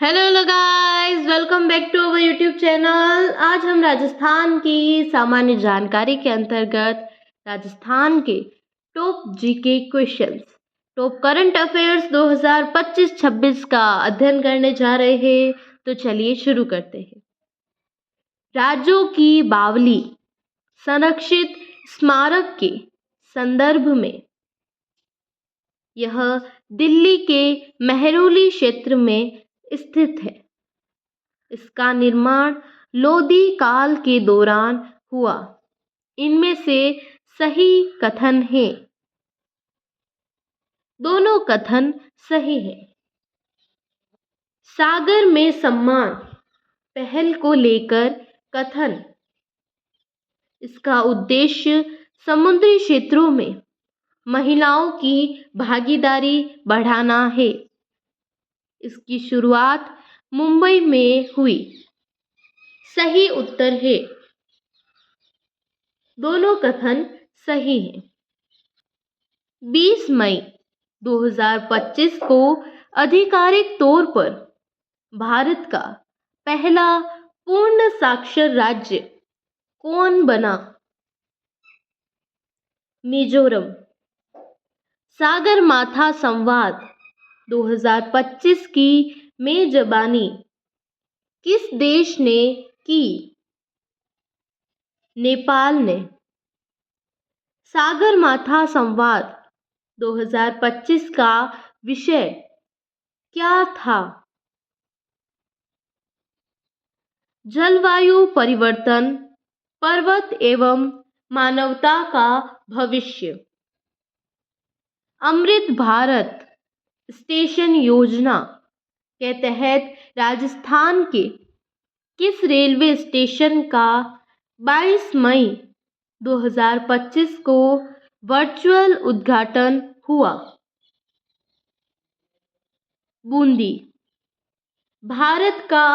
Hello guys, welcome back to our YouTube channel. आज हम राजस्थान की सामान्य जानकारी के अंतर्गत राजस्थान के top GK questions, top current affairs 2025-26 का अध्ययन करने जा रहे हैं। तो चलिए शुरू करते हैं। राज्यों की बावली संरक्षित स्मारक के संदर्भ में यह दिल्ली के मेहरौली क्षेत्र में स्थित है। इसका निर्माण लोधी काल के दौरान हुआ। इनमें से सही कथन है। दोनों कथन सही है। सागर में सम्मान पहल को लेकर कथन। इसका उद्देश्य समुद्री क्षेत्रों में महिलाओं की भागीदारी बढ़ाना है। इसकी शुरुआत मुंबई में हुई। सही उत्तर है। दोनों कथन सही हैं। 20 मई 2025 को आधिकारिक तौर पर भारत का पहला पूर्ण साक्षर राज्य कौन बना? मिजोरम। सागरमाथा संवाद 2025 की मेजबानी किस देश ने की? नेपाल ने। सागरमाथा संवाद 2025 का विषय क्या था? जलवायु परिवर्तन, पर्वत एवं मानवता का भविष्य। अमृत भारत स्टेशन योजना के तहत राजस्थान के किस रेलवे स्टेशन का 22 मई 2025 को वर्चुअल उद्घाटन हुआ? बूंदी। भारत का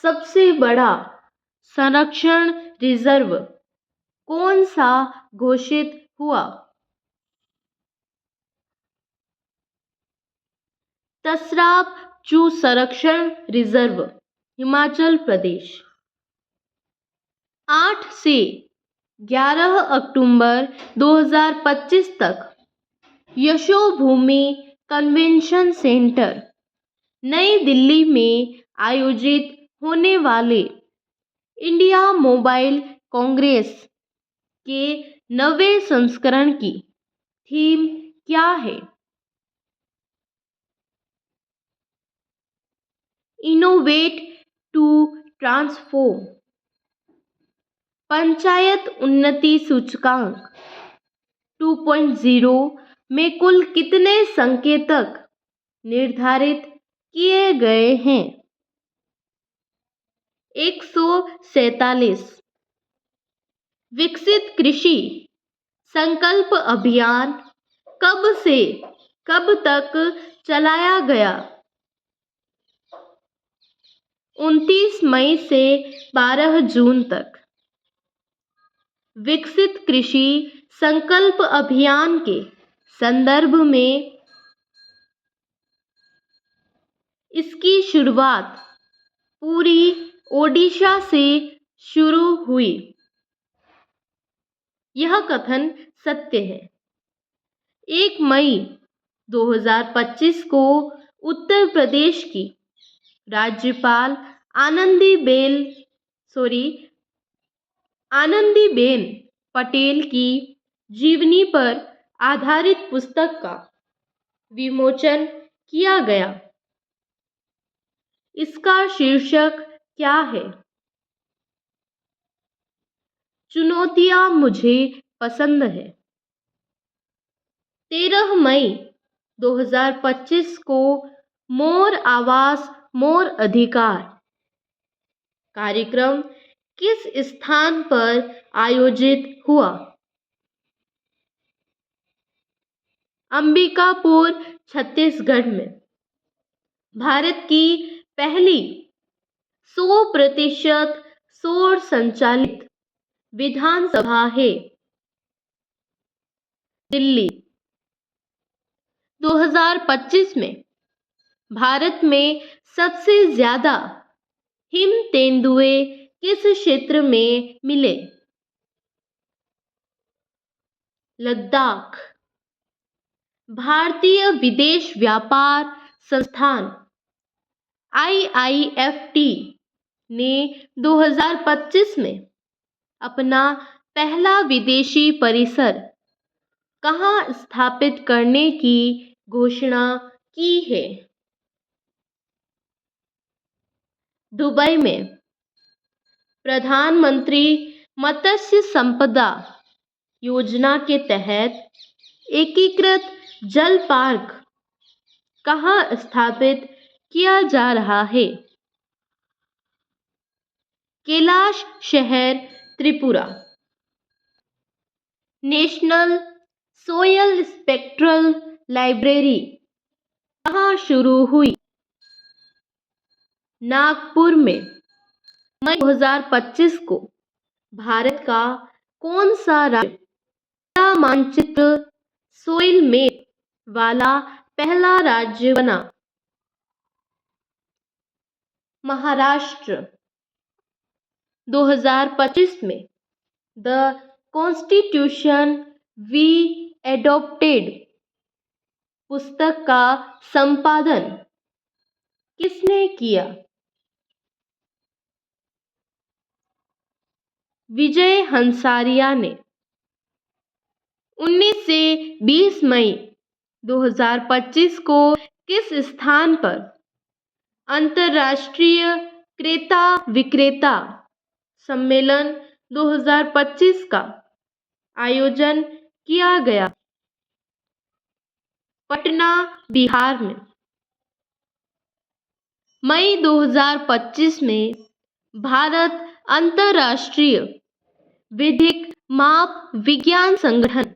सबसे बड़ा संरक्षण रिजर्व कौन सा घोषित हुआ? तसराप चू संरक्षण रिजर्व, हिमाचल प्रदेश। 8 से 11 अक्टूबर 2025 तक यशोभूमि कन्वेंशन सेंटर नई दिल्ली में आयोजित होने वाले इंडिया मोबाइल कांग्रेस के 9वें संस्करण की थीम क्या है? Innovate to transform. पंचायत उन्नति सूचकांक 2.0 में कुल कितने संकेतक निर्धारित किए गए हैं? 147। विकसित कृषि संकल्प अभियान कब से कब तक चलाया गया? 29 मई से 12 जून तक। विकसित कृषि संकल्प अभियान के संदर्भ में इसकी शुरुआत पूरी ओडिशा से शुरू हुई। यह कथन सत्य है। 1 मई 2025 को उत्तर प्रदेश की राज्यपाल आनंदीबेन पटेल की जीवनी पर आधारित पुस्तक का विमोचन किया गया। इसका शीर्षक क्या है? चुनौतियां मुझे पसंद है। 13 मई 2025 को मोर आवाज मोर अधिकार कार्यक्रम किस स्थान पर आयोजित हुआ? अंबिकापुर, छत्तीसगढ़ में। भारत की पहली 100% सौर संचालित विधानसभा है दिल्ली। 2025 में भारत में सबसे ज्यादा हिम तेंदुए किस क्षेत्र में मिले? लद्दाख। भारतीय विदेश व्यापार संस्थान IIFT ने 2025 में अपना पहला विदेशी परिसर कहाँ स्थापित करने की घोषणा की है? दुबई में। प्रधानमंत्री मत्स्य संपदा योजना के तहत एकीकृत जल पार्क कहाँ स्थापित किया जा रहा है? कैलाश शहर, Tripura. National soil spectral library कहाँ शुरू हुई? नागपुर में। मई 2025 को भारत का कौन सा राज्य मानचित्र सोइल मैप वाला पहला राज्य बना? महाराष्ट्र। 2025 में द कॉन्स्टिट्यूशन वी एडॉप्टेड पुस्तक का संपादन किसने किया? विजय हंसारिया ने। 19 से 20 मई 2025 को किस स्थान पर अंतर्राष्ट्रीय क्रेता विक्रेता सम्मेलन 2025 का आयोजन किया गया? पटना, बिहार में। मई 2025 में भारत अंतर्राष्ट्रीय विधिक माप विज्ञान संगठन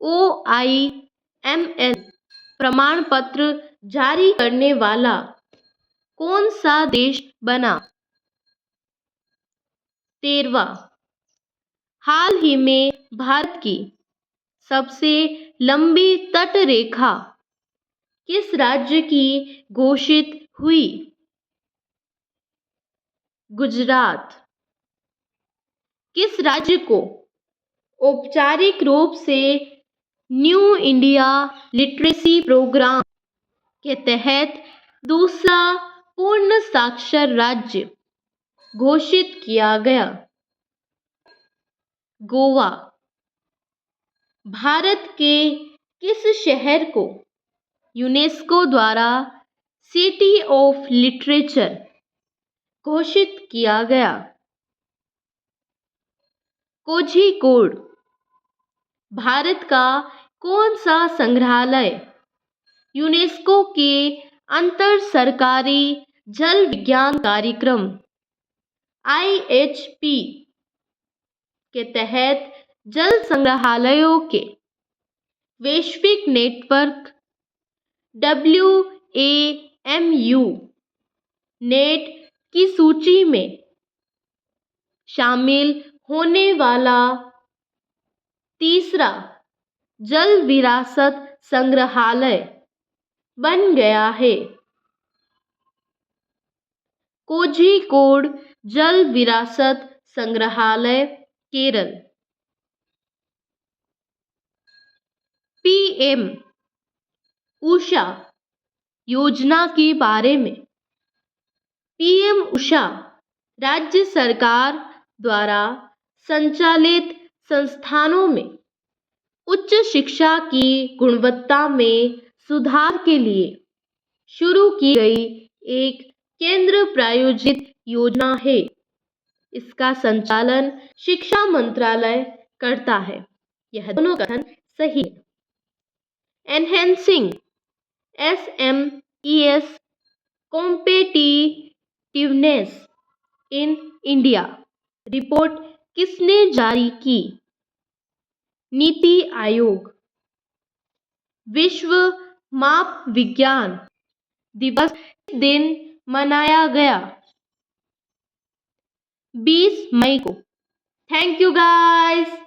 OIML प्रमाण पत्र जारी करने वाला कौन सा देश बना? 13वां। हाल ही में भारत की सबसे लंबी तट रेखा किस राज्य की घोषित हुई? गुजरात। किस राज्य को औपचारिक रूप से न्यू इंडिया लिटरेसी प्रोग्राम के तहत दूसरा पूर्ण साक्षर राज्य घोषित किया गया? गोवा। भारत के किस शहर को यूनेस्को द्वारा सिटी ऑफ लिटरेचर घोषित किया गया? कोझिकोड। भारत का कौन सा संग्रहालय यूनेस्को के अंतर सरकारी जल विज्ञान कार्यक्रम IHP के तहत जल संग्रहालयों के वैश्विक नेटवर्क WAMU नेट की सूची में शामिल होने वाला तीसरा जल विरासत संग्रहालय बन गया है? कोझिकोड जल विरासत संग्रहालय, केरल। PM उषा योजना के बारे में। PM उषा राज्य सरकार द्वारा संचालित संस्थानों में उच्च शिक्षा की गुणवत्ता में सुधार के लिए शुरू की गई एक केंद्र प्रायोजित योजना है। इसका संचालन शिक्षा मंत्रालय करता है। यह दोनों कथन सही है। Enhancing SMES competitiveness in India report किसने जारी की? नीति आयोग। विश्व माप विज्ञान दिवस किस दिन मनाया गया? 20 मई को। Thank you guys.